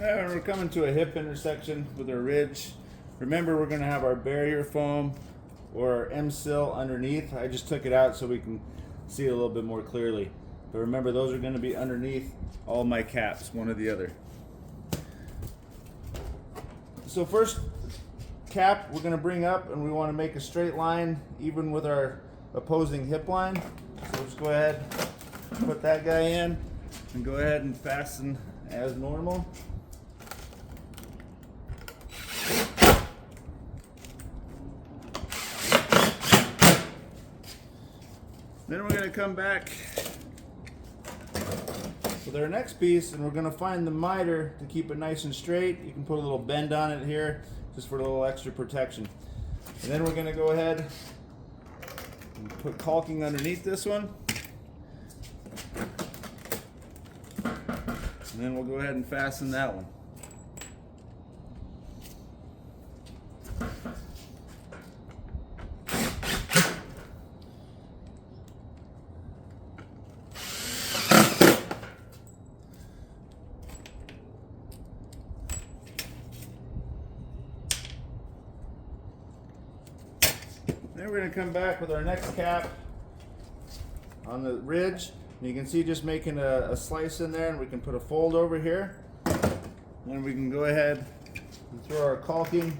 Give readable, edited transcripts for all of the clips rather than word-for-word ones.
And we're coming to a hip intersection with our ridge. Remember, we're going to have our barrier foam or our M-Sill underneath. I just took it out so we can see it a little bit more clearly. But remember, those are going to be underneath all my caps, one or the other. So first cap we're going to bring up, and we want to make a straight line even with our opposing hip line. So let's go ahead, put that guy in, and go ahead and fasten as normal. Then we're going to come back with our next piece, and we're going to find the miter to keep it nice and straight. You can put a little bend on it here just for a little extra protection. And then we're going to go ahead and put caulking underneath this one. And then we'll go ahead and fasten that one. Then we're going to come back with our next cap on the ridge. And you can see just making a slice in there, and we can put a fold over here. Then we can go ahead and throw our caulking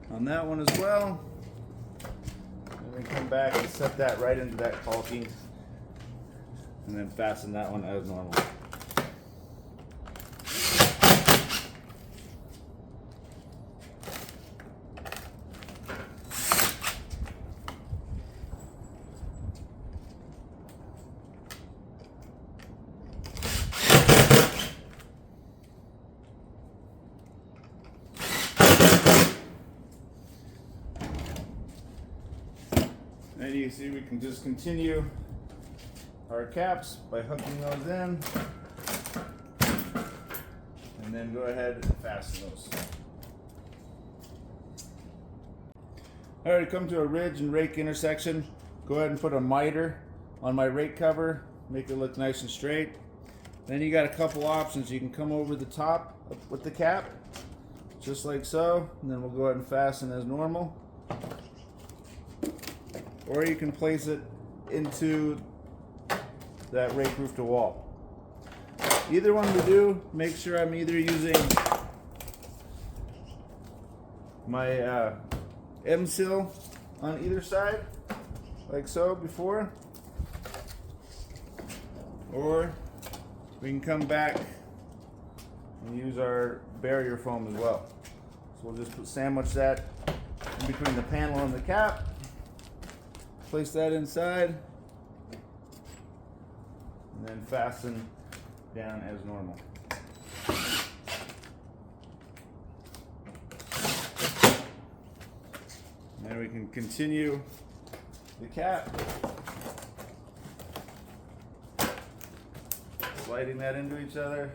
on that one as well. And we come back and set that right into that caulking, and then fasten that one as normal. And you see we can just continue our caps by hooking those in, and then go ahead and fasten those. Alright, come to a ridge and rake intersection. Go ahead and put a miter on my rake cover, make it look nice and straight. Then you got a couple options. You can come over the top with the cap, just like so, and then we'll go ahead and fasten as normal. Or you can place it into that rake roof to wall. Either one we do, make sure I'm either using my M-Sill on either side, like so before, or we can come back and use our barrier foam as well. So we'll just sandwich that in between the panel and the cap. Place that inside, and then fasten down as normal. And then we can continue the cap, sliding that into each other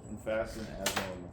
and fasten as normal.